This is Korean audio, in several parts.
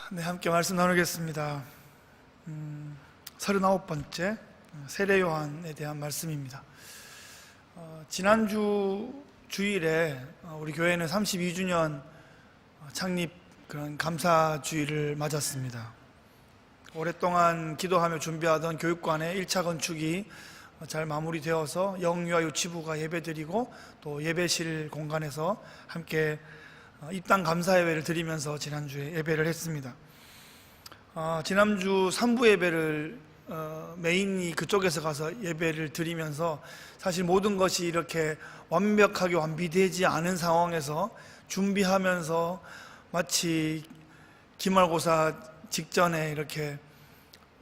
네, 함께 말씀 나누겠습니다. 39번째 세례 요한에 대한 말씀입니다. 지난주 주일에 우리 교회는 32주년 창립 그런 감사주일을 맞았습니다. 오랫동안 기도하며 준비하던 교육관의 1차 건축이 잘 마무리되어서 영유아 유치부가 예배드리고 또 예배실 공간에서 함께 입당 감사 예배를 드리면서 지난주에 예배를 했습니다. 지난주 3부 예배를 메인이 그쪽에서 가서 예배를 드리면서 사실 모든 것이 이렇게 완벽하게 완비되지 않은 상황에서 준비하면서 마치 기말고사 직전에 이렇게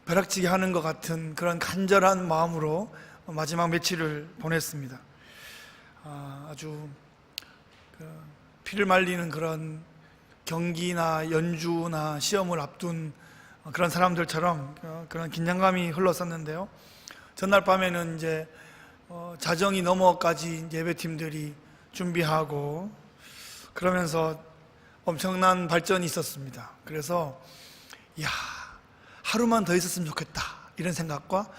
벼락치기 하는 것 같은 그런 간절한 마음으로 마지막 며칠을 보냈습니다. 아주 피를 말리는 그런 경기나 연주나 시험을 앞둔 그런 사람들처럼 그런 긴장감이 흘렀었는데요. 전날 밤에는 이제 자정이 넘어까지 예배팀들이 준비하고 그러면서 엄청난 발전이 있었습니다. 그래서 하루만 더 있었으면 좋겠다 이런 생각과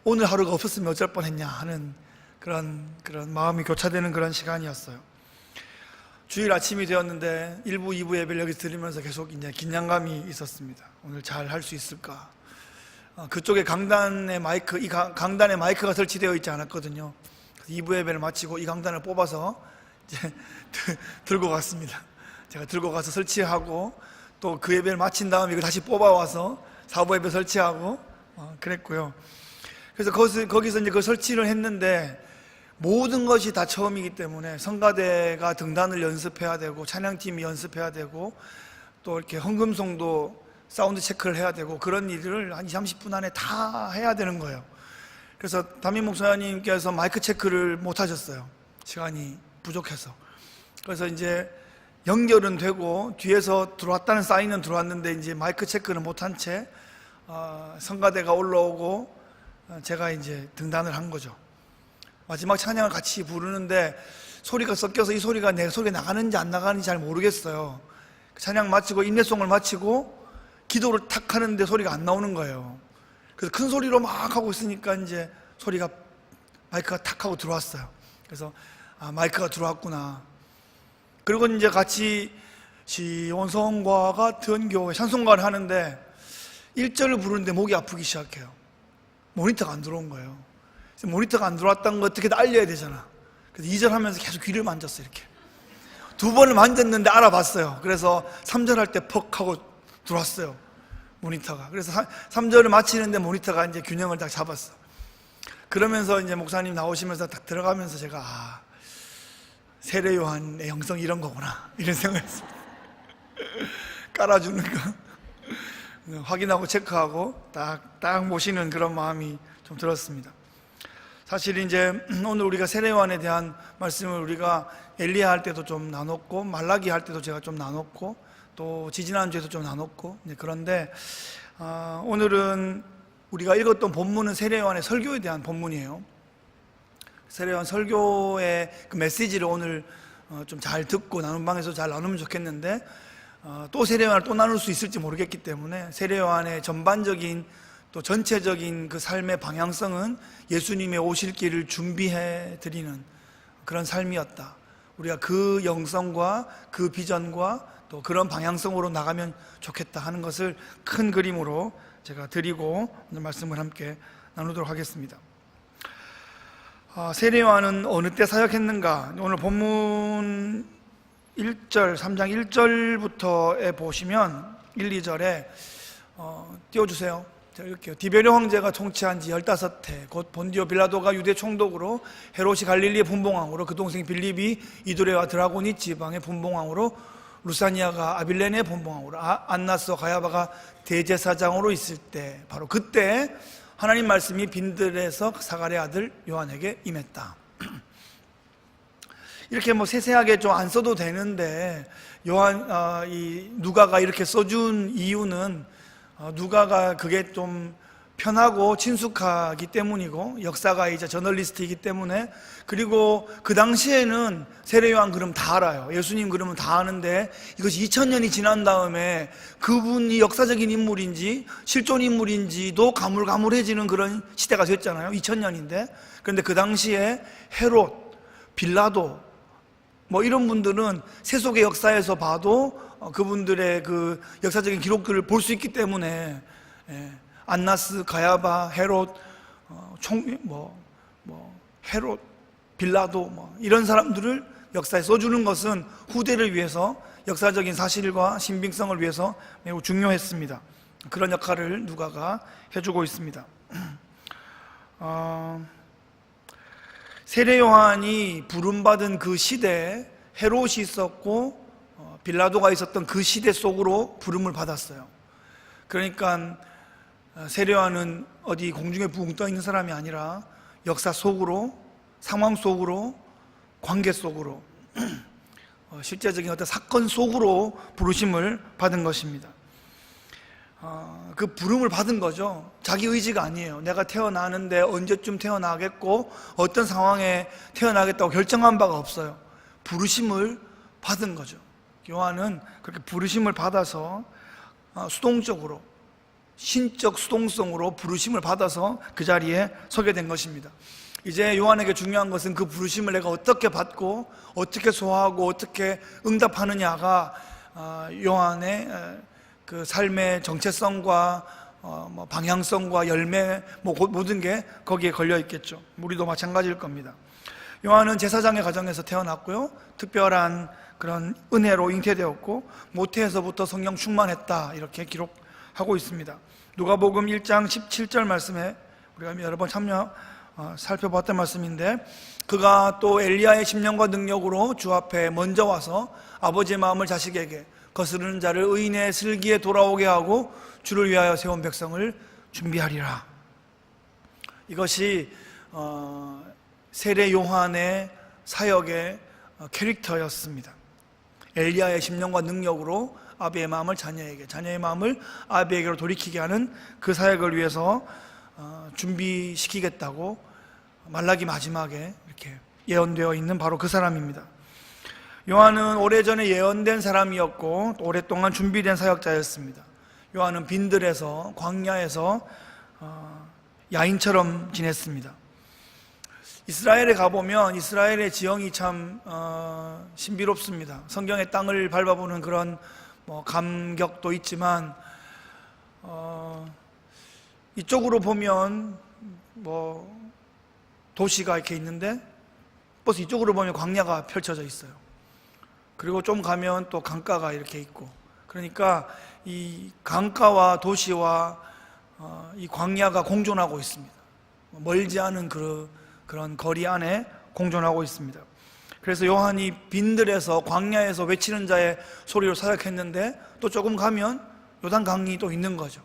오늘 하루가 없었으면 어쩔 뻔했냐 하는 그런 마음이 교차되는 그런 시간이었어요. 주일 아침이 되었는데 1부, 2부 예배를 여기서 드리면서 계속 이제 긴장감이 있었습니다. 오늘 잘 할 수 있을까? 그쪽에 강단에 강단에 마이크가 설치되어 있지 않았거든요. 2부 예배를 마치고 이 강단을 뽑아서 이제 들고 갔습니다. 제가 들고 가서 설치하고 또 그 예배를 마친 다음에 이거 다시 뽑아와서 4부 예배 설치하고 그랬고요. 그래서 거기서 이제 그 설치를 했는데 모든 것이 다 처음이기 때문에 성가대가 등단을 연습해야 되고 찬양팀이 연습해야 되고 또 이렇게 헌금송도 사운드 체크를 해야 되고 그런 일들을 한 20, 30분 안에 다 해야 되는 거예요. 그래서 담임 목사님께서 마이크 체크를 못 하셨어요. 시간이 부족해서. 그래서 이제 연결은 되고 뒤에서 들어왔다는 사인은 들어왔는데 이제 마이크 체크는 못한 채 성가대가 올라오고 제가 이제 등단을 한 거죠. 마지막 찬양을 같이 부르는데 소리가 섞여서 이 소리가 내 소리가 나가는지 안 나가는지 잘 모르겠어요. 찬양 마치고 인내송을 마치고 기도를 탁 하는데 소리가 안 나오는 거예요. 그래서 큰 소리로 막 하고 있으니까 이제 마이크가 탁 하고 들어왔어요. 그래서 마이크가 들어왔구나. 그리고 이제 같이 시온성과 같은 교회 찬송가를 하는데 1절을 부르는데 목이 아프기 시작해요. 모니터가 안 들어온 거예요. 모니터가 안 들어왔다는 거 어떻게든 알려야 되잖아. 그래서 2절 하면서 계속 귀를 만졌어요. 이렇게 2번을 만졌는데 알아봤어요. 그래서 3절 할 때 퍽 하고 들어왔어요, 모니터가. 그래서 3절을 마치는데 모니터가 이제 균형을 딱 잡았어. 그러면서 이제 목사님 나오시면서 딱 들어가면서 제가 세례 요한의 형성이 이런 거구나 이런 생각했습니다. 깔아주는 거 확인하고 체크하고 딱 보시는 그런 마음이 좀 들었습니다. 사실 이제 오늘 우리가 세례 요한에 대한 말씀을 우리가 엘리야 할 때도 좀 나눴고 말라기 할 때도 제가 좀 나눴고 또 지지난주에도 좀 나눴고 그런데 오늘은 우리가 읽었던 본문은 세례 요한의 설교에 대한 본문이에요. 세례 요한 설교의 그 메시지를 오늘 좀 잘 듣고 나눈 방에서 잘 나누면 좋겠는데 또 세례 요한을 또 나눌 수 있을지 모르겠기 때문에 세례 요한의 전반적인 또 전체적인 그 삶의 방향성은 예수님의 오실 길을 준비해 드리는 그런 삶이었다. 우리가 그 영성과 그 비전과 또 그런 방향성으로 나가면 좋겠다 하는 것을 큰 그림으로 제가 드리고 오늘 말씀을 함께 나누도록 하겠습니다. 세례 요한은 어느 때 사역했는가? 오늘 본문 1절, 3장 1절부터에 보시면 1, 2절에 띄워주세요. 이렇게요. 디베르 황제가 통치한 지 15해 곧 본디오 빌라도가 유대 총독으로 헤롯이 갈릴리의 분봉왕으로 그 동생 빌립이 이두레와 드라고니 지방의 분봉왕으로 루사니아가 아빌레네의 분봉왕으로 안나스와 가야바가 대제사장으로 있을 때 바로 그때 하나님 말씀이 빈들에서 사가랴 아들 요한에게 임했다. 이렇게 세세하게 좀 안 써도 되는데 누가가 이렇게 써준 이유는 누가가 그게 좀 편하고 친숙하기 때문이고, 역사가이자 저널리스트이기 때문에, 그리고 그 당시에는 세례요한 그럼 다 알아요. 예수님 그러면 다 아는데, 이것이 2000년이 지난 다음에 그분이 역사적인 인물인지 실존 인물인지도 가물가물해지는 그런 시대가 됐잖아요. 2000년인데. 그런데 그 당시에 헤롯, 빌라도 뭐 이런 분들은 세속의 역사에서 봐도 그분들의 그 역사적인 기록들을 볼 수 있기 때문에, 안나스, 가야바, 헤롯, 헤롯, 빌라도 이런 사람들을 역사에 써주는 것은 후대를 위해서, 역사적인 사실과 신빙성을 위해서 매우 중요했습니다. 그런 역할을 누가가 해주고 있습니다. 세례 요한이 부름받은 그 시대에 헤롯이 있었고 빌라도가 있었던 그 시대 속으로 부름을 받았어요. 그러니까 세례 요한은 어디 공중에 붕 떠 있는 사람이 아니라 역사 속으로, 상황 속으로, 관계 속으로, 실제적인 어떤 사건 속으로 부르심을 받은 것입니다. 그 부름을 받은 거죠. 자기 의지가 아니에요. 내가 태어나는데 언제쯤 태어나겠고 어떤 상황에 태어나겠다고 결정한 바가 없어요. 부르심을 받은 거죠. 요한은 그렇게 부르심을 받아서 수동적으로, 신적 수동성으로 부르심을 받아서 그 자리에 서게 된 것입니다. 이제 요한에게 중요한 것은 그 부르심을 내가 어떻게 받고 어떻게 소화하고 어떻게 응답하느냐가 요한의 그 삶의 정체성과 방향성과 열매, 모든 게 거기에 걸려 있겠죠. 우리도 마찬가지일 겁니다. 요한은 제사장의 가정에서 태어났고요, 특별한 그런 은혜로 잉태되었고 모태에서부터 성령 충만했다, 이렇게 기록하고 있습니다. 누가복음 1장 17절 말씀에 우리가 여러 번 살펴봤던 말씀인데, 그가 또 엘리야의 심령과 능력으로 주 앞에 먼저 와서 아버지의 마음을 자식에게, 거스르는 자를 의인의 슬기에 돌아오게 하고 주를 위하여 세운 백성을 준비하리라. 이것이 세례 요한의 사역의 캐릭터였습니다. 엘리야의 심령과 능력으로 아비의 마음을 자녀에게, 자녀의 마음을 아비에게로 돌이키게 하는 그 사역을 위해서 준비시키겠다고 말라기 마지막에 이렇게 예언되어 있는 바로 그 사람입니다. 요한은 오래전에 예언된 사람이었고 또 오랫동안 준비된 사역자였습니다. 요한은 빈들에서, 광야에서 야인처럼 지냈습니다. 이스라엘에 가보면 이스라엘의 지형이 참 신비롭습니다. 성경의 땅을 밟아보는 그런 감격도 있지만, 이쪽으로 보면 도시가 이렇게 있는데 버스 이쪽으로 보면 광야가 펼쳐져 있어요. 그리고 좀 가면 또 강가가 이렇게 있고, 그러니까 이 강가와 도시와 이 광야가 공존하고 있습니다. 멀지 않은 그런 거리 안에 공존하고 있습니다. 그래서 요한이 빈들에서, 광야에서 외치는 자의 소리로 사역했는데, 또 조금 가면 요단강이 또 있는 거죠.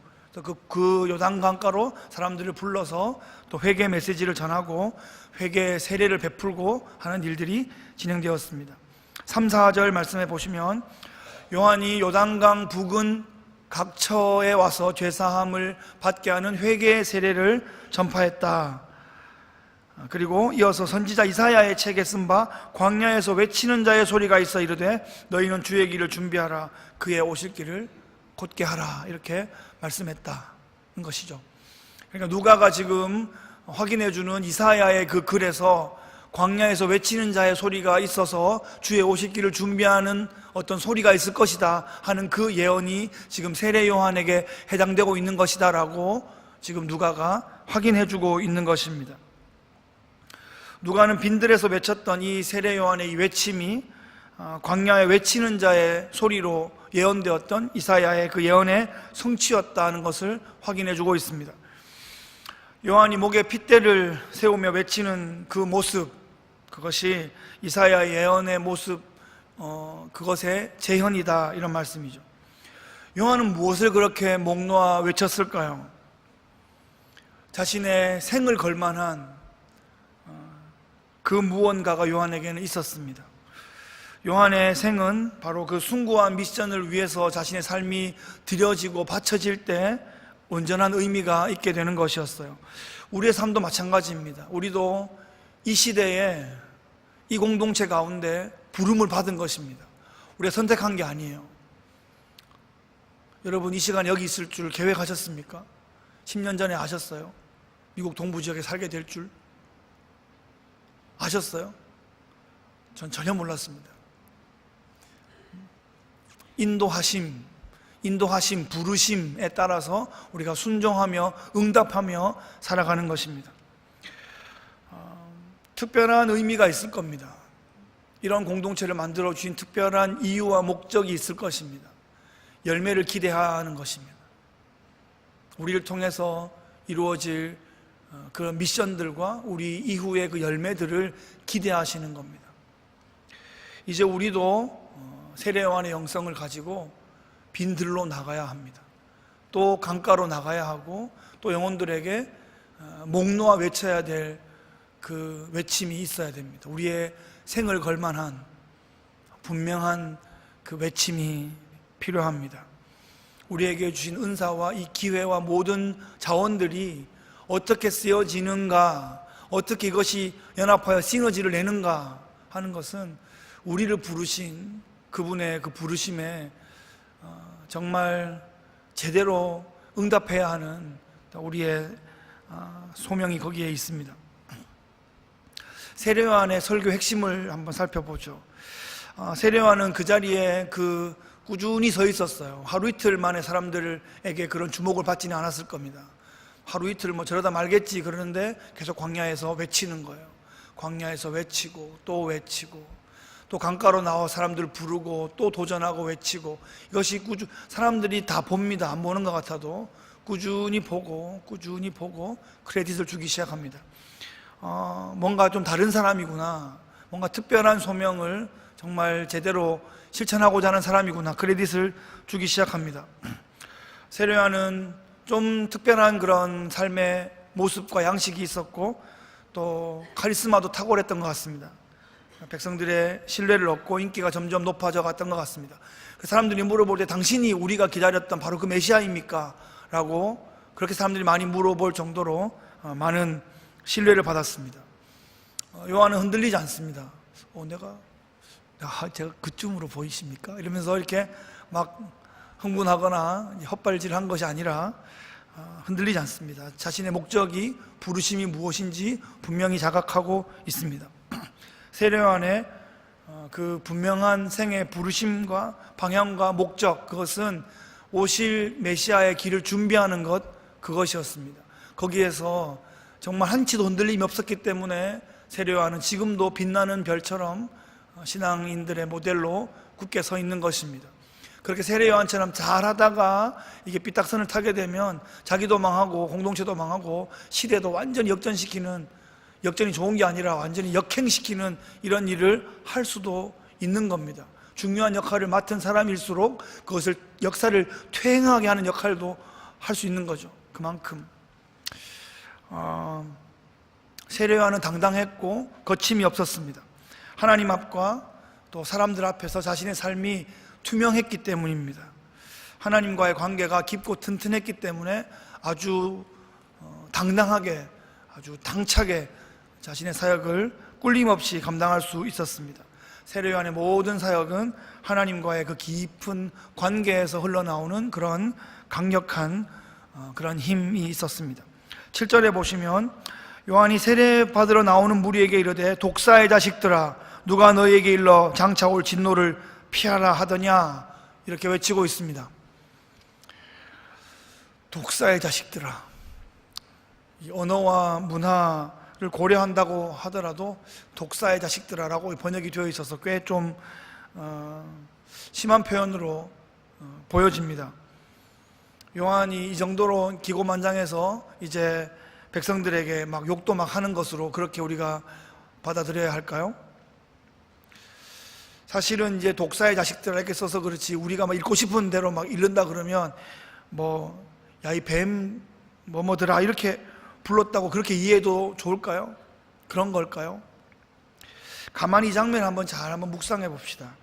그 요단강가로 사람들을 불러서 또 회개 메시지를 전하고 회개 세례를 베풀고 하는 일들이 진행되었습니다. 3, 4절 말씀해 보시면, 요한이 요단강 부근 각처에 와서 죄사함을 받게 하는 회개 세례를 전파했다. 그리고 이어서 선지자 이사야의 책에 쓴 바 광야에서 외치는 자의 소리가 있어 이르되 너희는 주의 길을 준비하라, 그의 오실 길을 곧게 하라, 이렇게 말씀했다는 것이죠. 그러니까 누가가 지금 확인해주는 이사야의 그 글에서 광야에서 외치는 자의 소리가 있어서 주의 오실 길을 준비하는 어떤 소리가 있을 것이다 하는 그 예언이 지금 세례 요한에게 해당되고 있는 것이다 라고 지금 누가가 확인해주고 있는 것입니다. 누가는 빈들에서 외쳤던 이 세례 요한의 이 외침이 광야에 외치는 자의 소리로 예언되었던 이사야의 그 예언의 성취였다는 것을 확인해주고 있습니다. 요한이 목에 핏대를 세우며 외치는 그 모습, 그것이 이사야의 예언의 모습, 그것의 재현이다, 이런 말씀이죠. 요한은 무엇을 그렇게 목 놓아 외쳤을까요? 자신의 생을 걸 만한 그 무언가가 요한에게는 있었습니다. 요한의 생은 바로 그 숭고한 미션을 위해서 자신의 삶이 드려지고 바쳐질 때 온전한 의미가 있게 되는 것이었어요. 우리의 삶도 마찬가지입니다. 우리도 이 시대에 이 공동체 가운데 부름을 받은 것입니다. 우리가 선택한 게 아니에요. 여러분, 이 시간에 여기 있을 줄 계획하셨습니까? 10년 전에 아셨어요? 미국 동부 지역에 살게 될 줄 아셨어요? 전 전혀 몰랐습니다. 인도하심, 부르심에 따라서 우리가 순종하며 응답하며 살아가는 것입니다. 특별한 의미가 있을 겁니다. 이런 공동체를 만들어 주신 특별한 이유와 목적이 있을 것입니다. 열매를 기대하는 것입니다. 우리를 통해서 이루어질 그런 미션들과 우리 이후의 그 열매들을 기대하시는 겁니다. 이제 우리도 세례요한의 영성을 가지고 빈들로 나가야 합니다. 또 강가로 나가야 하고, 또 영혼들에게 목 놓아 외쳐야 될 그 외침이 있어야 됩니다. 우리의 생을 걸만한 분명한 그 외침이 필요합니다. 우리에게 주신 은사와 이 기회와 모든 자원들이 어떻게 쓰여지는가, 어떻게 이것이 연합하여 시너지를 내는가 하는 것은 우리를 부르신 그분의 그 부르심에 정말 제대로 응답해야 하는 우리의 소명이 거기에 있습니다. 세례요한의 설교 핵심을 한번 살펴보죠. 세례요한은 그 자리에 꾸준히 서 있었어요. 하루 이틀 만에 사람들에게 그런 주목을 받지는 않았을 겁니다. 하루 이틀 저러다 말겠지 그러는데 계속 광야에서 외치는 거예요. 광야에서 외치고 또 외치고, 또 강가로 나와 사람들 부르고 또 도전하고 외치고, 이것이 사람들이 다 봅니다. 안 보는 것 같아도 꾸준히 보고 크레딧을 주기 시작합니다. 뭔가 좀 다른 사람이구나, 뭔가 특별한 소명을 정말 제대로 실천하고자 하는 사람이구나, 크레딧을 주기 시작합니다. 세례요한은 좀 특별한 그런 삶의 모습과 양식이 있었고, 또 카리스마도 탁월했던 것 같습니다. 백성들의 신뢰를 얻고 인기가 점점 높아져 갔던 것 같습니다. 사람들이 물어볼 때 당신이 우리가 기다렸던 바로 그 메시아입니까? 라고 그렇게 사람들이 많이 물어볼 정도로 많은 신뢰를 받았습니다. 요한은 흔들리지 않습니다. 제가 그쯤으로 보이십니까? 이러면서 이렇게 막 흥분하거나 헛발질한 것이 아니라 흔들리지 않습니다. 자신의 목적이, 부르심이 무엇인지 분명히 자각하고 있습니다. 세례요한의 그 분명한 생의 부르심과 방향과 목적, 그것은 오실 메시아의 길을 준비하는 그것이었습니다. 거기에서 정말 한치도 흔들림이 없었기 때문에 세례요한은 지금도 빛나는 별처럼 신앙인들의 모델로 굳게 서 있는 것입니다. 그렇게 세례요한처럼 잘하다가 이게 삐딱선을 타게 되면 자기도 망하고 공동체도 망하고 시대도 완전히 역전시키는, 역전이 좋은 게 아니라 완전히 역행시키는 이런 일을 할 수도 있는 겁니다. 중요한 역할을 맡은 사람일수록 그것을, 역사를 퇴행하게 하는 역할도 할 수 있는 거죠. 그만큼 세례요한은 당당했고 거침이 없었습니다. 하나님 앞과 또 사람들 앞에서 자신의 삶이 투명했기 때문입니다. 하나님과의 관계가 깊고 튼튼했기 때문에 아주 당당하게, 아주 당차게 자신의 사역을 꿀림없이 감당할 수 있었습니다. 세례요한의 모든 사역은 하나님과의 그 깊은 관계에서 흘러나오는 그런 강력한 그런 힘이 있었습니다. 7절에 보시면 요한이 세례받으러 나오는 무리에게 이르되 독사의 자식들아 누가 너희에게 일러 장차 올 진노를 피하라 하더냐, 이렇게 외치고 있습니다. 독사의 자식들아, 이 언어와 문화를 고려한다고 하더라도 독사의 자식들아라고 번역이 되어 있어서 꽤 좀 심한 표현으로 보여집니다. 요한이 이 정도로 기고만장해서 이제 백성들에게 막 욕도 막 하는 것으로 그렇게 우리가 받아들여야 할까요? 사실은 이제 독사의 자식들 이렇게 써서 그렇지, 우리가 막 읽고 싶은 대로 막 읽는다 그러면 야 이 뱀 뭐뭐더라 이렇게 불렀다고 그렇게 이해해도 좋을까요? 그런 걸까요? 가만히 이 장면 한번 묵상해 봅시다.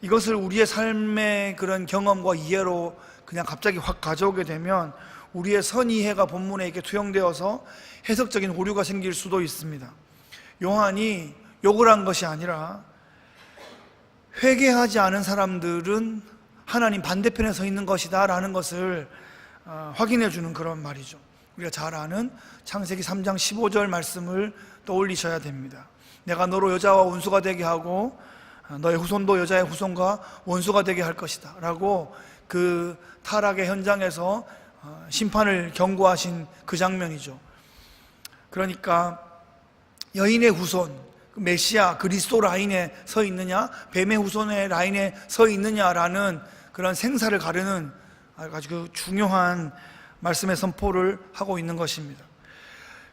이것을 우리의 삶의 그런 경험과 이해로 그냥 갑자기 확 가져오게 되면 우리의 선이해가 본문에 이렇게 투영되어서 해석적인 오류가 생길 수도 있습니다. 요한이 욕을 한 것이 아니라 회개하지 않은 사람들은 하나님 반대편에 서 있는 것이다 라는 것을 확인해 주는 그런 말이죠. 우리가 잘 아는 창세기 3장 15절 말씀을 떠올리셔야 됩니다. 내가 너로 여자와 원수가 되게 하고 너의 후손도 여자의 후손과 원수가 되게 할 것이다 라고 그 타락의 현장에서 심판을 경고하신 그 장면이죠. 그러니까 여인의 후손, 메시아 그리스도 라인에 서 있느냐, 뱀의 후손의 라인에 서 있느냐라는 그런 생사를 가르는 아주 그 중요한 말씀의 선포를 하고 있는 것입니다.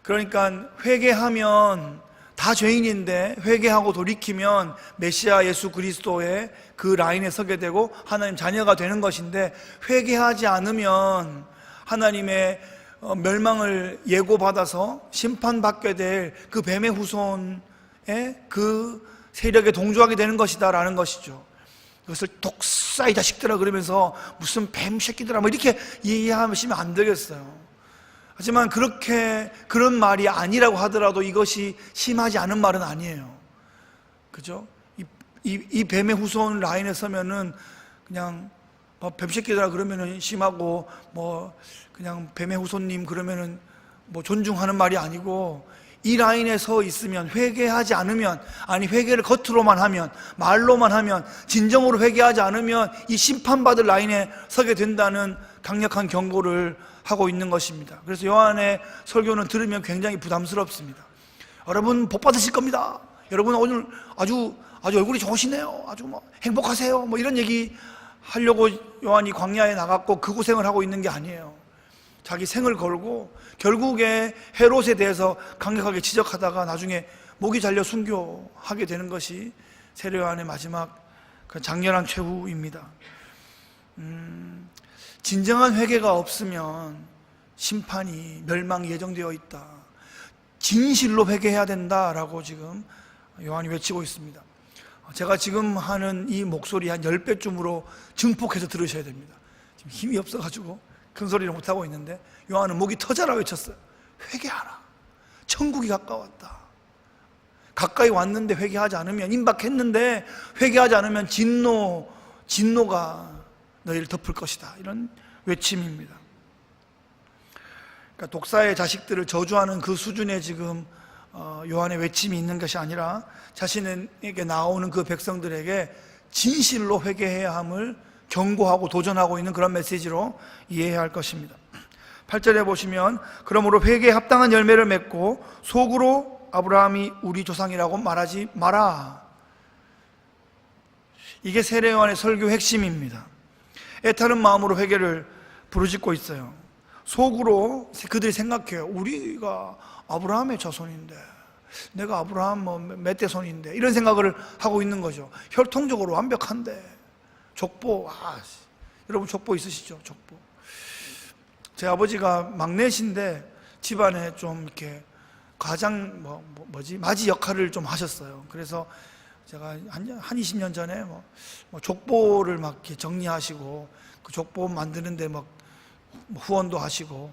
그러니까 회개하면 다 죄인인데 회개하고 돌이키면 메시아 예수 그리스도의 그 라인에 서게 되고 하나님 자녀가 되는 것인데, 회개하지 않으면 하나님의 멸망을 예고받아서 심판받게 될 그 뱀의 후손의 그 세력에 동조하게 되는 것이다 라는 것이죠. 그것을 독사 이 자식들아 그러면서 무슨 뱀 새끼들아 뭐 이렇게 이해하시면 안 되겠어요. 하지만 그런 말이 아니라고 하더라도 이것이 심하지 않은 말은 아니에요. 그죠? 이 뱀의 후손 라인에 서면은 그냥 뱀 새끼들아 그러면은 심하고 그냥 뱀의 후손님 그러면은 존중하는 말이 아니고, 이 라인에 서 있으면 회개하지 않으면, 아니 회개를 겉으로만 하면, 말로만 하면, 진정으로 회개하지 않으면 이 심판받을 라인에 서게 된다는 강력한 경고를 하고 있는 것입니다. 그래서 요한의 설교는 들으면 굉장히 부담스럽습니다. 여러분 복 받으실 겁니다. 여러분 오늘 아주 얼굴이 좋으시네요. 아주 행복하세요. 이런 얘기 하려고 요한이 광야에 나갔고 그 고생을 하고 있는 게 아니에요. 자기 생을 걸고 결국에 헤롯에 대해서 강력하게 지적하다가 나중에 목이 잘려 순교하게 되는 것이 세례 요한의 마지막 그 장렬한 최후입니다. 진정한 회개가 없으면 심판이, 멸망이 예정되어 있다. 진실로 회개해야 된다라고 지금 요한이 외치고 있습니다. 제가 지금 하는 이 목소리 한 10배쯤으로 증폭해서 들으셔야 됩니다. 지금 힘이 없어가지고 큰 소리를 못하고 있는데 요한은 목이 터져라 외쳤어요. 회개하라. 천국이 가까웠다. 가까이 왔는데 회개하지 않으면, 임박했는데 회개하지 않으면 진노가 너희를 덮을 것이다. 이런 외침입니다. 그러니까 독사의 자식들을 저주하는 그 수준의 지금 요한의 외침이 있는 것이 아니라 자신에게 나오는 그 백성들에게 진실로 회개해야 함을 경고하고 도전하고 있는 그런 메시지로 이해해야 할 것입니다. 8절에 보시면 그러므로 회개에 합당한 열매를 맺고 속으로 아브라함이 우리 조상이라고 말하지 마라. 이게 세례 요한의 설교 핵심입니다. 애타는 마음으로 회개를 부르짖고 있어요. 속으로 그들이 생각해요. 우리가 아브라함의 자손인데, 내가 아브라함 몇 대 손인데, 이런 생각을 하고 있는 거죠. 혈통적으로 완벽한데, 족보, 여러분 족보 있으시죠? 족보. 제 아버지가 막내신데 집안에 좀 이렇게 가장 맞이 역할을 좀 하셨어요. 그래서 제가 한 20년 전에 족보를 막 이렇게 정리하시고 그 족보 만드는데 후원도 하시고,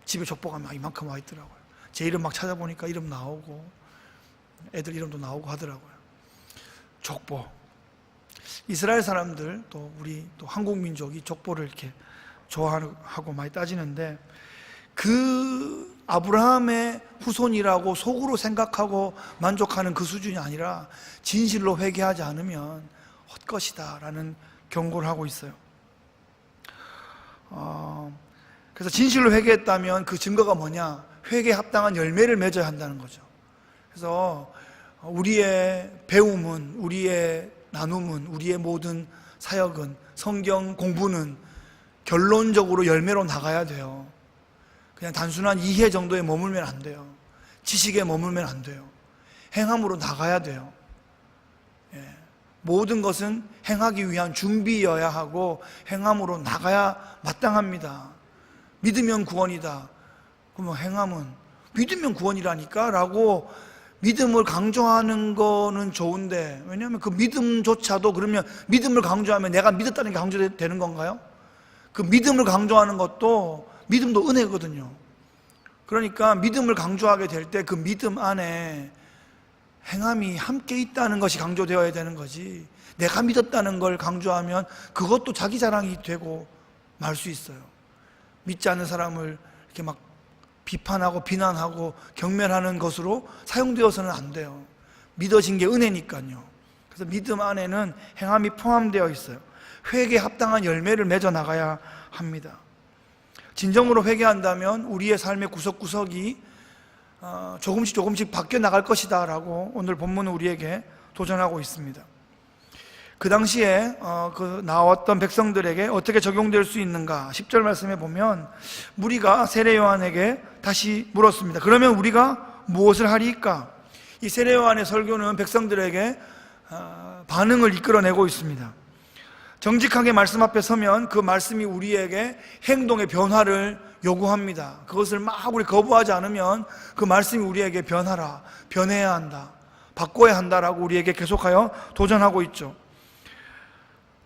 집에 족보가 막 이만큼 와 있더라고요. 제 이름 막 찾아보니까 이름 나오고 애들 이름도 나오고 하더라고요. 족보. 이스라엘 사람들 또 우리 또 한국 민족이 족보를 이렇게 좋아하고 많이 따지는데, 그 아브라함의 후손이라고 속으로 생각하고 만족하는 그 수준이 아니라 진실로 회개하지 않으면 헛것이다 라는 경고를 하고 있어요. 그래서 진실로 회개했다면 그 증거가 뭐냐? 회개에 합당한 열매를 맺어야 한다는 거죠. 그래서 우리의 배움은, 우리의 나눔은, 우리의 모든 사역은, 성경 공부는 결론적으로 열매로 나가야 돼요. 그냥 단순한 이해 정도에 머물면 안 돼요. 지식에 머물면 안 돼요. 행함으로 나가야 돼요. 모든 것은 행하기 위한 준비여야 하고 행함으로 나가야 마땅합니다. 믿으면 구원이다. 그러면 행함은 믿으면 구원이라니까 라고 믿음을 강조하는 거는 좋은데, 왜냐하면 그 믿음조차도, 그러면 믿음을 강조하면 내가 믿었다는 게 강조되는 건가요? 그 믿음을 강조하는 것도, 믿음도 은혜거든요. 그러니까 믿음을 강조하게 될 때 그 믿음 안에 행함이 함께 있다는 것이 강조되어야 되는 거지, 내가 믿었다는 걸 강조하면 그것도 자기 자랑이 되고 말 수 있어요. 믿지 않는 사람을 이렇게 막 비판하고 비난하고 경멸하는 것으로 사용되어서는 안 돼요. 믿어진 게 은혜니까요. 그래서 믿음 안에는 행함이 포함되어 있어요. 회개에 합당한 열매를 맺어 나가야 합니다. 진정으로 회개한다면 우리의 삶의 구석구석이 조금씩 바뀌어 나갈 것이다 라고 오늘 본문은 우리에게 도전하고 있습니다. 그 당시에 그 나왔던 백성들에게 어떻게 적용될 수 있는가, 10절 말씀에 보면 무리가 세례 요한에게 다시 물었습니다. 그러면 우리가 무엇을 하리까? 이 세례 요한의 설교는 백성들에게 반응을 이끌어내고 있습니다. 정직하게 말씀 앞에 서면 그 말씀이 우리에게 행동의 변화를 요구합니다. 그것을 막 우리 거부하지 않으면 그 말씀이 우리에게 변해야 한다, 바꿔야 한다라고 우리에게 계속하여 도전하고 있죠.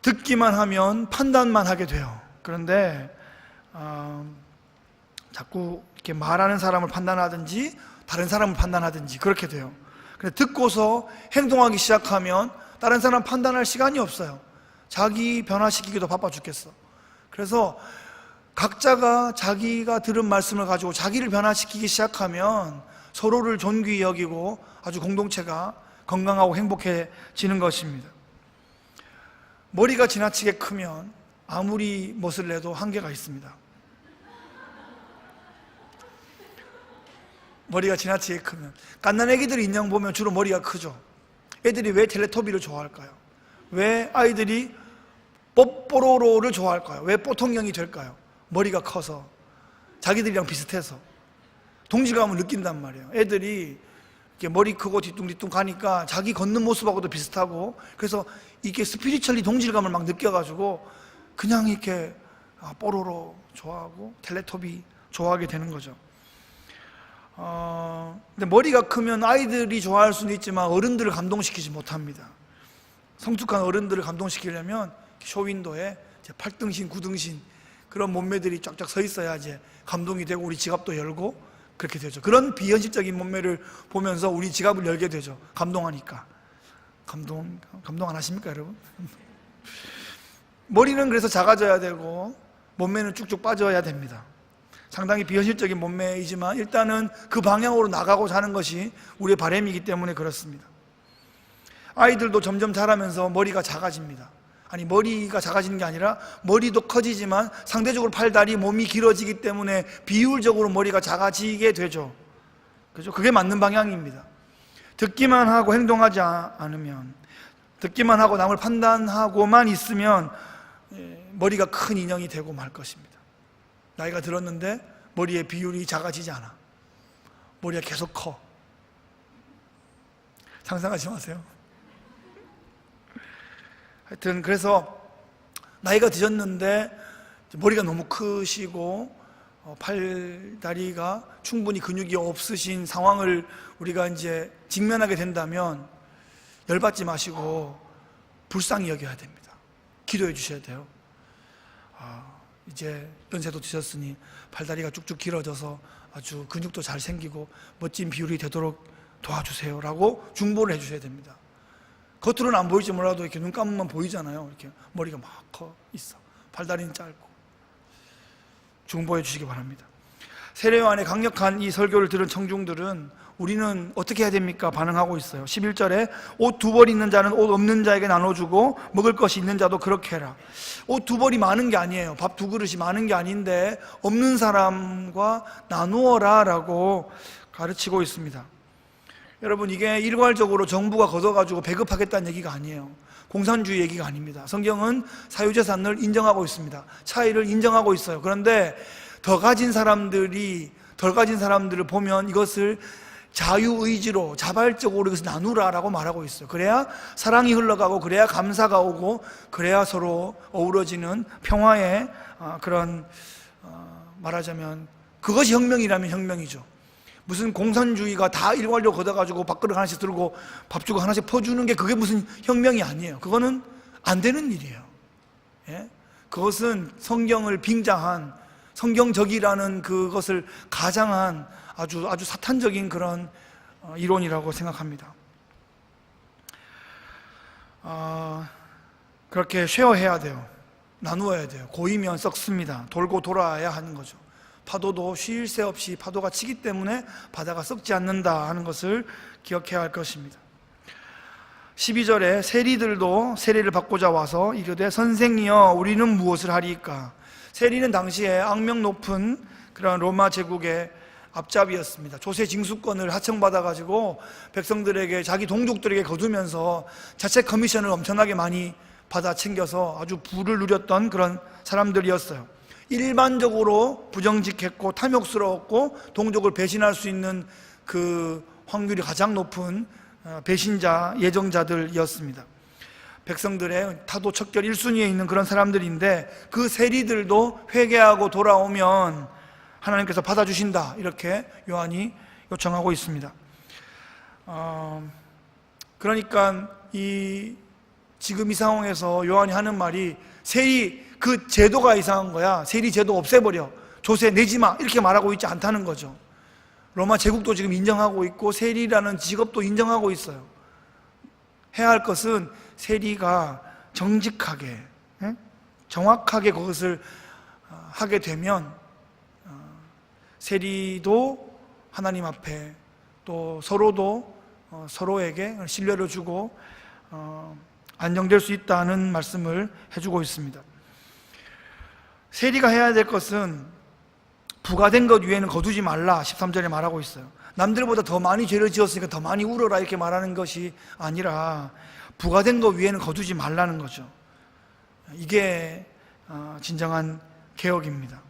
듣기만 하면 판단만 하게 돼요. 그런데 자꾸 이렇게 말하는 사람을 판단하든지 다른 사람을 판단하든지 그렇게 돼요. 근데 듣고서 행동하기 시작하면 다른 사람 판단할 시간이 없어요. 자기 변화시키기도 바빠 죽겠어. 그래서 각자가 자기가 들은 말씀을 가지고 자기를 변화시키기 시작하면 서로를 존귀히 여기고 아주 공동체가 건강하고 행복해지는 것입니다. 머리가 지나치게 크면 아무리 멋을 내도 한계가 있습니다. 머리가 지나치게 크면, 갓난 애기들 인형 보면 주로 머리가 크죠. 애들이 왜 텔레토비를 좋아할까요? 왜 아이들이 뽀뽀로로를 좋아할까요? 왜 뽀통형이 될까요? 머리가 커서, 자기들이랑 비슷해서 동질감을 느낀단 말이에요. 애들이 이렇게 머리 크고 뒤뚱뒤뚱 가니까 자기 걷는 모습하고도 비슷하고, 그래서 이게 스피리추얼리 동질감을 막 느껴가지고 그냥 이렇게 뽀로로 좋아하고 텔레토비 좋아하게 되는 거죠. 근데 머리가 크면 아이들이 좋아할 수는 있지만 어른들을 감동시키지 못합니다. 성숙한 어른들을 감동시키려면 쇼윈도에 8등신, 9등신 그런 몸매들이 쫙쫙 서 있어야 이제 감동이 되고 우리 지갑도 열고 그렇게 되죠. 그런 비현실적인 몸매를 보면서 우리 지갑을 열게 되죠. 감동하니까. 감동 안 하십니까, 여러분? 머리는 그래서 작아져야 되고 몸매는 쭉쭉 빠져야 됩니다. 상당히 비현실적인 몸매이지만 일단은 그 방향으로 나가고자 하는 것이 우리의 바람이기 때문에 그렇습니다. 아이들도 점점 자라면서 머리가 작아집니다. 아니, 머리가 작아지는 게 아니라 머리도 커지지만 상대적으로 팔, 다리, 몸이 길어지기 때문에 비율적으로 머리가 작아지게 되죠. 그죠? 그게 맞는 방향입니다. 듣기만 하고 행동하지 않으면, 듣기만 하고 남을 판단하고만 있으면 머리가 큰 인형이 되고 말 것입니다. 나이가 들었는데 머리의 비율이 작아지지 않아. 머리가 계속 커. 상상하지 마세요. 하여튼 그래서 나이가 드셨는데 머리가 너무 크시고 팔, 다리가 충분히 근육이 없으신 상황을 우리가 이제 직면하게 된다면 열받지 마시고 불쌍히 여겨야 됩니다. 기도해 주셔야 돼요. 이제 연세도 드셨으니 팔다리가 쭉쭉 길어져서 아주 근육도 잘 생기고 멋진 비율이 되도록 도와주세요 라고 중보를 해 주셔야 됩니다. 겉으로는 안 보일지 몰라도 이렇게 눈 감으면 보이잖아요. 이렇게 머리가 막 커 있어. 팔다리는 짧고. 중보해 주시기 바랍니다. 세례요한의 강력한 이 설교를 들은 청중들은 우리는 어떻게 해야 됩니까? 반응하고 있어요. 11절에 옷 2벌 있는 자는 옷 없는 자에게 나눠주고 먹을 것이 있는 자도 그렇게 해라. 옷 2벌이 많은 게 아니에요. 밥 2그릇이 많은 게 아닌데 없는 사람과 나누어라 라고 가르치고 있습니다. 여러분, 이게 일괄적으로 정부가 걷어가지고 배급하겠다는 얘기가 아니에요. 공산주의 얘기가 아닙니다. 성경은 사유재산을 인정하고 있습니다. 차이를 인정하고 있어요. 그런데 더 가진 사람들을 보면 이것을 자유의지로 자발적으로 이것을 나누라라고 말하고 있어요. 그래야 사랑이 흘러가고, 그래야 감사가 오고, 그래야 서로 어우러지는 평화의 그런 말하자면 그것이 혁명이라면 혁명이죠. 무슨 공산주의가 다 일괄적으로 걷어가지고 밥그릇 하나씩 들고 밥 주고 하나씩 퍼주는 게 그게 무슨 혁명이 아니에요. 그거는 안 되는 일이에요. 예? 그것은 성경을 빙자한, 성경적이라는 그것을 가장한 아주 사탄적인 그런 이론이라고 생각합니다. 그렇게 쉐어해야 돼요. 나누어야 돼요. 고이면 썩습니다. 돌고 돌아야 하는 거죠. 파도도 쉴 새 없이 파도가 치기 때문에 바다가 썩지 않는다 하는 것을 기억해야 할 것입니다. 12절에 세리들도 세례를 받고자 와서 이르되 선생이여 우리는 무엇을 하리이까. 세리는 당시에 악명 높은 그런 로마 제국의 앞잡이였습니다. 조세 징수권을 하청받아가지고 백성들에게, 자기 동족들에게 거두면서 자체 커미션을 엄청나게 많이 받아 챙겨서 아주 부를 누렸던 그런 사람들이었어요. 일반적으로 부정직했고 탐욕스러웠고 동족을 배신할 수 있는 그 확률이 가장 높은 배신자, 예정자들이었습니다. 백성들의 타도 척결 1순위에 있는 그런 사람들인데, 그 세리들도 회개하고 돌아오면 하나님께서 받아주신다, 이렇게 요한이 요청하고 있습니다. 그러니까 지금 이 상황에서 요한이 하는 말이, 세리 그 제도가 이상한 거야, 세리 제도 없애버려, 조세 내지마, 이렇게 말하고 있지 않다는 거죠. 로마 제국도 지금 인정하고 있고 세리라는 직업도 인정하고 있어요. 해야 할 것은 세리가 정직하게, 정확하게 그것을 하게 되면 세리도 하나님 앞에, 또 서로도 서로에게 신뢰를 주고 안정될 수 있다는 말씀을 해주고 있습니다. 세리가 해야 될 것은 부가된 것 위에는 거두지 말라, 13절에 말하고 있어요. 남들보다 더 많이 죄를 지었으니까 더 많이 울어라, 이렇게 말하는 것이 아니라 부가된 것 위에는 거두지 말라는 거죠. 이게 진정한 개혁입니다.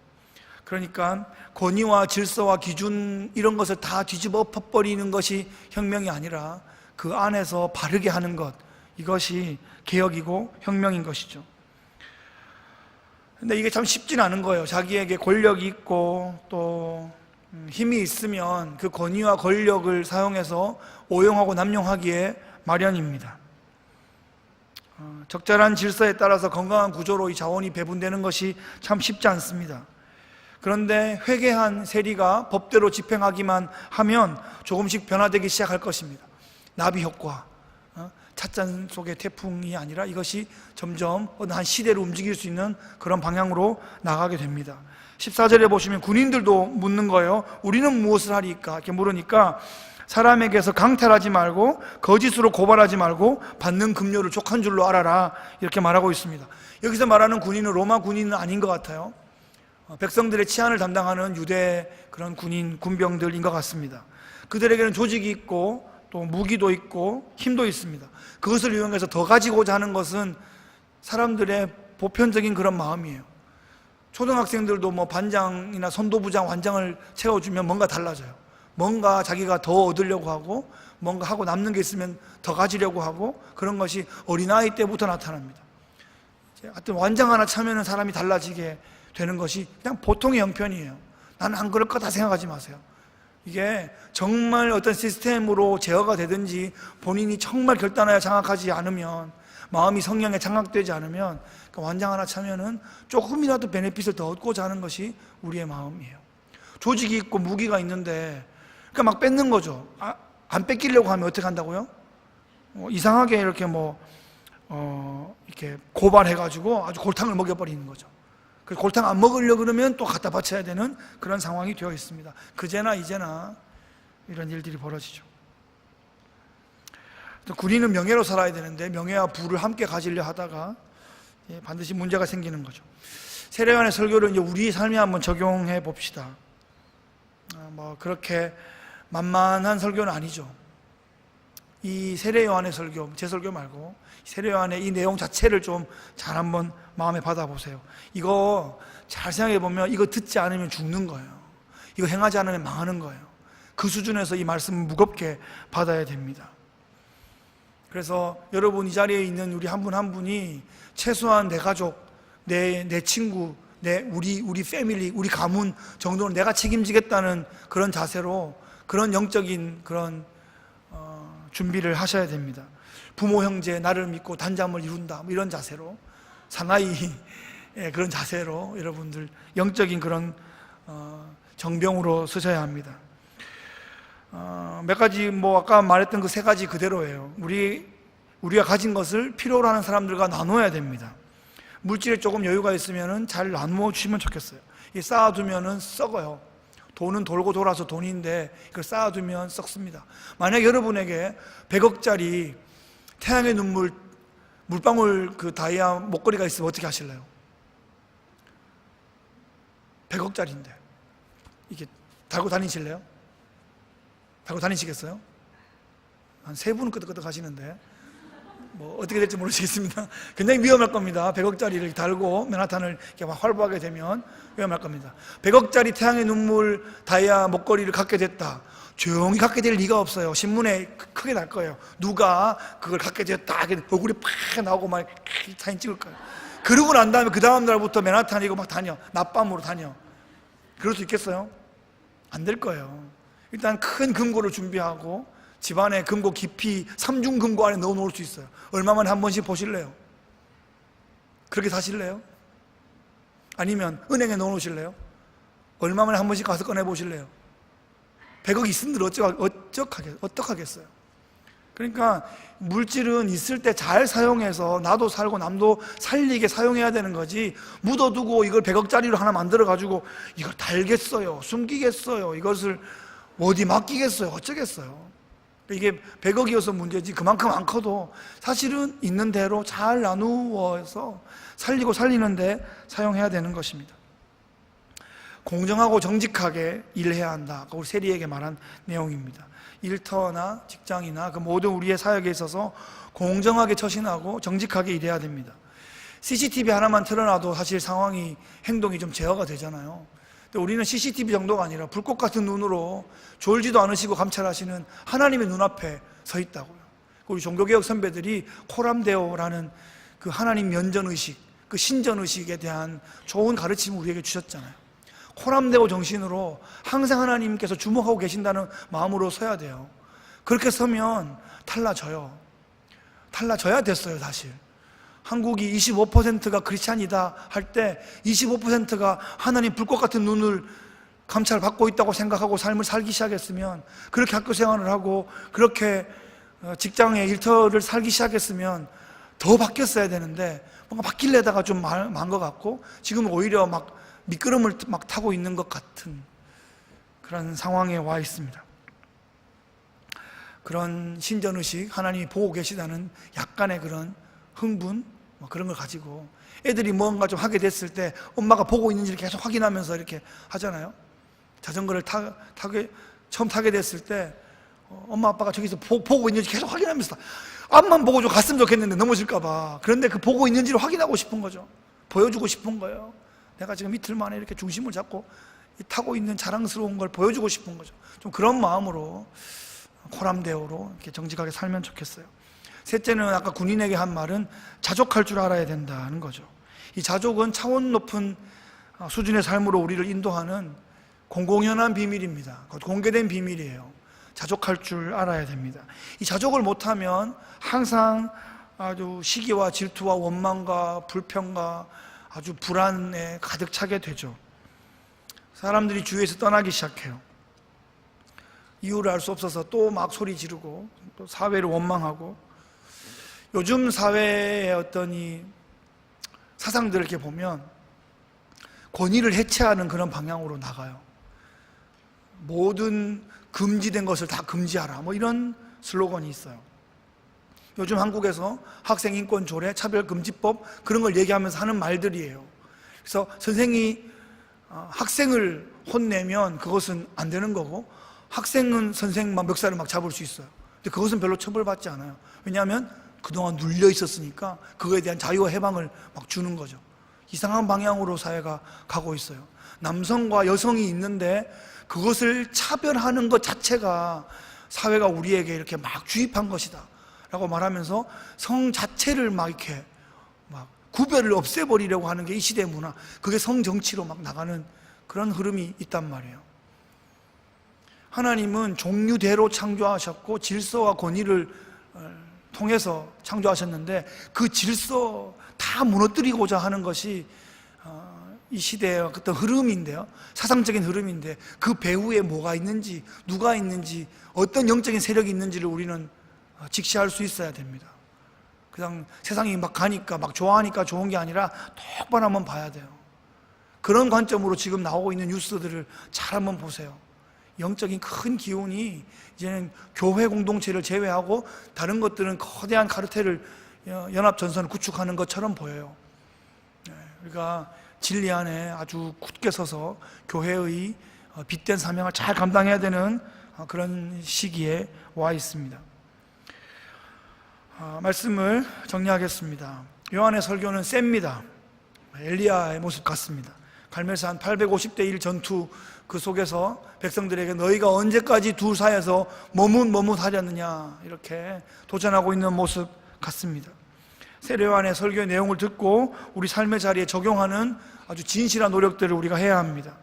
그러니까 권위와 질서와 기준, 이런 것을 다 뒤집어 엎어버리는 것이 혁명이 아니라 그 안에서 바르게 하는 것, 이것이 개혁이고 혁명인 것이죠. 근데 이게 참 쉽진 않은 거예요. 자기에게 권력이 있고 또 힘이 있으면 그 권위와 권력을 사용해서 오용하고 남용하기에 마련입니다. 적절한 질서에 따라서 건강한 구조로 이 자원이 배분되는 것이 참 쉽지 않습니다. 그런데 회개한 세리가 법대로 집행하기만 하면 조금씩 변화되기 시작할 것입니다. 나비 효과, 찻잔 속의 태풍이 아니라 이것이 점점 어느 한 시대를 움직일 수 있는 그런 방향으로 나가게 됩니다. 14절에 보시면 군인들도 묻는 거예요. 우리는 무엇을 하리까? 이렇게 물으니까 사람에게서 강탈하지 말고 거짓으로 고발하지 말고 받는 급료를 족한 줄로 알아라, 이렇게 말하고 있습니다. 여기서 말하는 군인은 로마 군인은 아닌 것 같아요. 백성들의 치안을 담당하는 유대 그런 군병들인 것 같습니다. 그들에게는 조직이 있고 또 무기도 있고 힘도 있습니다. 그것을 이용해서 더 가지고자 하는 것은 사람들의 보편적인 그런 마음이에요. 초등학생들도 뭐 반장이나 선도부장, 완장을 채워주면 뭔가 달라져요. 뭔가 자기가 더 얻으려고 하고, 뭔가 하고 남는 게 있으면 더 가지려고 하고, 그런 것이 어린아이 때부터 나타납니다. 하여튼 완장 하나 차면은 사람이 달라지게 되는 것이 그냥 보통의 형편이에요. 나는 안 그럴 거다 생각하지 마세요. 이게 정말 어떤 시스템으로 제어가 되든지 본인이 정말 결단하여 장악하지 않으면, 마음이 성령에 장악되지 않으면 완장 하나 차면은 조금이라도 베네핏을 더 얻고자 하는 것이 우리의 마음이에요. 조직이 있고 무기가 있는데 그러니까 막 뺏는 거죠. 안 뺏기려고 하면 어떻게 한다고요? 이상하게 이렇게 이렇게 고발해가지고 아주 골탕을 먹여버리는 거죠. 그래서 골탕 안 먹으려고 그러면 또 갖다 바쳐야 되는 그런 상황이 되어 있습니다. 그제나 이제나 이런 일들이 벌어지죠. 군인은 명예로 살아야 되는데 명예와 부를 함께 가지려 하다가 반드시 문제가 생기는 거죠. 세례요한의 설교를 이제 우리 삶에 한번 적용해 봅시다. 그렇게 만만한 설교는 아니죠. 이 세례요한의 설교, 제 설교 말고 세례요한의 이 내용 자체를 좀 잘 한번 마음에 받아보세요. 이거 잘 생각해 보면 이거 듣지 않으면 죽는 거예요. 이거 행하지 않으면 망하는 거예요. 그 수준에서 이 말씀을 무겁게 받아야 됩니다. 그래서 여러분, 이 자리에 있는 우리 한 분 한 분이 최소한 내 가족, 내 친구, 우리 패밀리, 우리 가문 정도는 내가 책임지겠다는 그런 자세로, 그런 영적인 그런 준비를 하셔야 됩니다. 부모 형제 나를 믿고 단잠을 이룬다, 이런 자세로 사나이 그런 자세로 여러분들 영적인 그런 정병으로 서셔야 합니다. 몇 가지 아까 말했던 그 세 가지 그대로예요. 우리가 가진 것을 필요로 하는 사람들과 나눠야 됩니다. 물질에 조금 여유가 있으면 잘 나누어 주시면 좋겠어요. 쌓아두면 썩어요. 돈은 돌고 돌아서 돈인데 이걸 쌓아두면 썩습니다. 만약 여러분에게 100억짜리 태양의 눈물 물방울 그 다이아 목걸이가 있으면 어떻게 하실래요? 100억짜리인데 이게 달고 다니실래요? 달고 다니시겠어요? 한 3분은 끄덕끄덕 하시는데 어떻게 될지 모르시겠습니다. 굉장히 위험할 겁니다. 100억짜리를 달고 맨하탄을 이렇게 활보하게 되면 위험할 겁니다. 100억짜리 태양의 눈물 다이아 목걸이를 갖게 됐다. 조용히 갖게 될 리가 없어요. 신문에 크게 날 거예요. 누가 그걸 갖게 됐다. 얼굴이 팍 나오고 막 사진 찍을 거예요. 그러고 난 다음에 그 다음 날부터 맨하탄이고 막 다녀. 낮밤으로 다녀. 그럴 수 있겠어요? 안 될 거예요. 일단 큰 금고를 준비하고 집안에 금고 깊이 3중 금고 안에 넣어 놓을 수 있어요. 얼마만에 한 번씩 보실래요? 그렇게 사실래요? 아니면 은행에 넣어 놓으실래요? 얼마만에 한 번씩 가서 꺼내 보실래요? 100억 있은들 어떡하겠어요? 그러니까 물질은 있을 때 잘 사용해서 나도 살고 남도 살리게 사용해야 되는 거지, 묻어두고 이걸 100억짜리로 하나 만들어 가지고 이걸 달겠어요? 숨기겠어요? 이것을 어디 맡기겠어요? 어쩌겠어요? 이게 100억이어서 문제지 그만큼 안 커도 사실은 있는 대로 잘 나누어서 살리고 살리는데 사용해야 되는 것입니다. 공정하고 정직하게 일해야 한다. 우리 세리에게 말한 내용입니다. 일터나 직장이나 그 모든 우리의 사역에 있어서 공정하게 처신하고 정직하게 일해야 됩니다. CCTV 하나만 틀어놔도 사실 상황이, 행동이 좀 제어가 되잖아요. 근데 우리는 CCTV 정도가 아니라 불꽃 같은 눈으로 졸지도 않으시고 감찰하시는 하나님의 눈앞에 서 있다고요. 우리 종교개혁 선배들이 코람데오라는 그 하나님 면전의식, 그 신전의식에 대한 좋은 가르침을 우리에게 주셨잖아요. 코람데오 정신으로 항상 하나님께서 주목하고 계신다는 마음으로 서야 돼요. 그렇게 서면 달라져요. 달라져야 됐어요. 사실 한국이 25%가 크리스찬이다 할 때 25%가 하나님 불꽃 같은 눈을 감찰받고 있다고 생각하고 삶을 살기 시작했으면, 그렇게 학교 생활을 하고 그렇게 직장의 일터를 살기 시작했으면 더 바뀌었어야 되는데 뭔가 바뀌려다가 좀 망한 것 같고 지금은 오히려 막 미끄럼을 막 타고 있는 것 같은 그런 상황에 와 있습니다. 그런 신전의식, 하나님이 보고 계시다는 약간의 그런 흥분, 그런 걸 가지고 애들이 뭔가 좀 하게 됐을 때 엄마가 보고 있는지를 계속 확인하면서 이렇게 하잖아요. 자전거를 처음 타게 됐을 때 엄마 아빠가 저기서 보고 있는지 계속 확인하면서, 앞만 보고 좀 갔으면 좋겠는데 넘어질까봐. 그런데 그 보고 있는지를 확인하고 싶은 거죠. 보여주고 싶은 거예요. 내가 지금 이틀 만에 이렇게 중심을 잡고 타고 있는 자랑스러운 걸 보여주고 싶은 거죠. 좀 그런 마음으로 코람데오로 이렇게 정직하게 살면 좋겠어요. 셋째는 아까 군인에게 한 말은 자족할 줄 알아야 된다는 거죠. 이 자족은 차원 높은 수준의 삶으로 우리를 인도하는 공공연한 비밀입니다. 공개된 비밀이에요. 자족할 줄 알아야 됩니다. 이 자족을 못하면 항상 아주 시기와 질투와 원망과 불평과 아주 불안에 가득 차게 되죠. 사람들이 주위에서 떠나기 시작해요. 이유를 알 수 없어서 또 막 소리 지르고 또 사회를 원망하고, 요즘 사회의 어떤 이 사상들을 이렇게 보면 권위를 해체하는 그런 방향으로 나가요. 모든 금지된 것을 다 금지하라, 이런 슬로건이 있어요. 요즘 한국에서 학생인권 조례, 차별금지법, 그런 걸 얘기하면서 하는 말들이에요. 그래서 선생이 학생을 혼내면 그것은 안 되는 거고, 학생은 선생 멱살을 막 잡을 수 있어요. 근데 그것은 별로 처벌받지 않아요. 왜냐하면 그동안 눌려 있었으니까 그거에 대한 자유와 해방을 막 주는 거죠. 이상한 방향으로 사회가 가고 있어요. 남성과 여성이 있는데 그것을 차별하는 것 자체가 사회가 우리에게 이렇게 막 주입한 것이다 라고 말하면서 성 자체를 막 이렇게 막 구별을 없애버리려고 하는 게 이 시대의 문화, 그게 성정치로 막 나가는 그런 흐름이 있단 말이에요. 하나님은 종류대로 창조하셨고 질서와 권위를 통해서 창조하셨는데 그 질서 다 무너뜨리고자 하는 것이 이 시대의 어떤 흐름인데요, 사상적인 흐름인데 그 배후에 뭐가 있는지, 누가 있는지, 어떤 영적인 세력이 있는지를 우리는 직시할 수 있어야 됩니다. 그냥 세상이 막 가니까 막 좋아하니까 좋은 게 아니라 똑바로 한번 봐야 돼요. 그런 관점으로 지금 나오고 있는 뉴스들을 잘 한번 보세요. 영적인 큰 기운이 이제는 교회 공동체를 제외하고 다른 것들은 거대한 카르텔을, 연합전선을 구축하는 것처럼 보여요. 우리가 진리 안에 아주 굳게 서서 교회의 빛된 사명을 잘 감당해야 되는 그런 시기에 와 있습니다. 말씀을 정리하겠습니다. 요한의 설교는 셉니다. 엘리야의 모습 같습니다. 갈멜산 850대 1 전투 그 속에서 백성들에게 너희가 언제까지 둘 사이에서 머뭇하렸느냐 이렇게 도전하고 있는 모습 같습니다. 세례요한의 설교의 내용을 듣고 우리 삶의 자리에 적용하는 아주 진실한 노력들을 우리가 해야 합니다.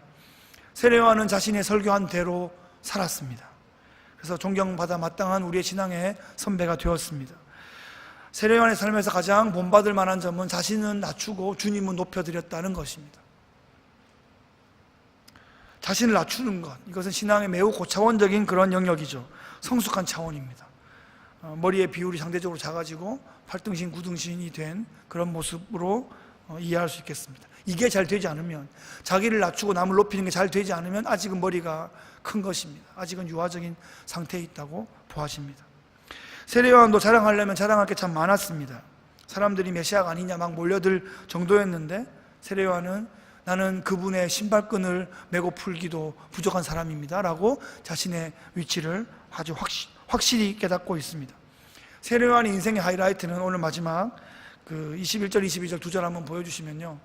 세례요한은 자신의 설교한 대로 살았습니다. 그래서 존경받아 마땅한 우리의 신앙의 선배가 되었습니다. 세례요한의 삶에서 가장 본받을 만한 점은 자신은 낮추고 주님은 높여드렸다는 것입니다. 자신을 낮추는 것, 이것은 신앙의 매우 고차원적인 그런 영역이죠. 성숙한 차원입니다. 머리의 비율이 상대적으로 작아지고 8등신, 9등신이 된 그런 모습으로 이해할 수 있겠습니다. 이게 잘 되지 않으면, 자기를 낮추고 남을 높이는 게 잘 되지 않으면 아직은 머리가 큰 것입니다. 아직은 유아적인 상태에 있다고 보아집니다. 세례요한도 자랑하려면 자랑할 게 참 많았습니다. 사람들이 메시아가 아니냐 막 몰려들 정도였는데 세례요한은 나는 그분의 신발끈을 메고 풀기도 부족한 사람입니다 라고 자신의 위치를 아주 확실히 깨닫고 있습니다. 세례요한의 인생의 하이라이트는 오늘 마지막 그 21절 22절 두 절 한번 보여주시면요,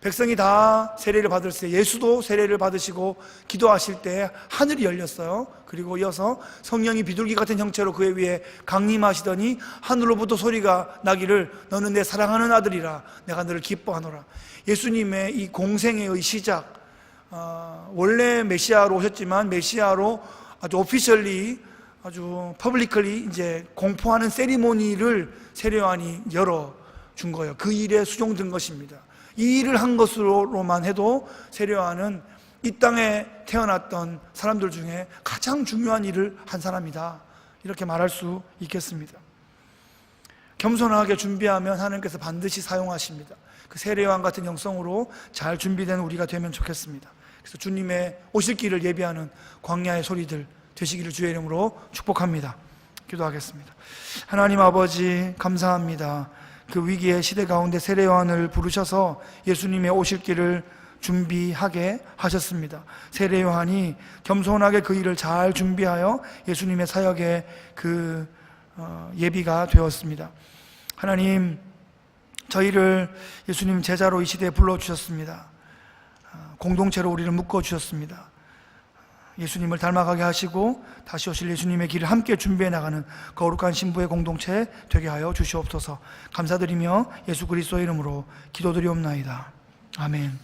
백성이 다 세례를 받을 때 예수도 세례를 받으시고 기도하실 때 하늘이 열렸어요. 그리고 이어서 성령이 비둘기 같은 형체로 그의 위에 강림하시더니 하늘로부터 소리가 나기를 너는 내 사랑하는 아들이라 내가 너를 기뻐하노라. 예수님의 이 공생애의 시작, 원래 메시아로 오셨지만 메시아로 아주 오피셜리, 아주 퍼블리컬리 이제 공포하는 세리모니를 세례요한이 열어준 거예요. 그 일에 수종든 것입니다. 이 일을 한 것으로만 해도 세례요한은 이 땅에 태어났던 사람들 중에 가장 중요한 일을 한 사람이다, 이렇게 말할 수 있겠습니다. 겸손하게 준비하면 하나님께서 반드시 사용하십니다. 그 세례요한 같은 영성으로 잘 준비된 우리가 되면 좋겠습니다. 그래서 주님의 오실 길을 예비하는 광야의 소리들 되시기를 주의 이름으로 축복합니다. 기도하겠습니다. 하나님 아버지, 감사합니다. 그 위기의 시대 가운데 세례요한을 부르셔서 예수님의 오실 길을 준비하게 하셨습니다. 세례요한이 겸손하게 그 일을 잘 준비하여 예수님의 사역의 그 예비가 되었습니다. 하나님, 저희를 예수님 제자로 이 시대에 불러주셨습니다. 공동체로 우리를 묶어주셨습니다. 예수님을 닮아가게 하시고 다시 오실 예수님의 길을 함께 준비해 나가는 거룩한 신부의 공동체 되게 하여 주시옵소서. 감사드리며 예수 그리스도의 이름으로 기도드리옵나이다. 아멘.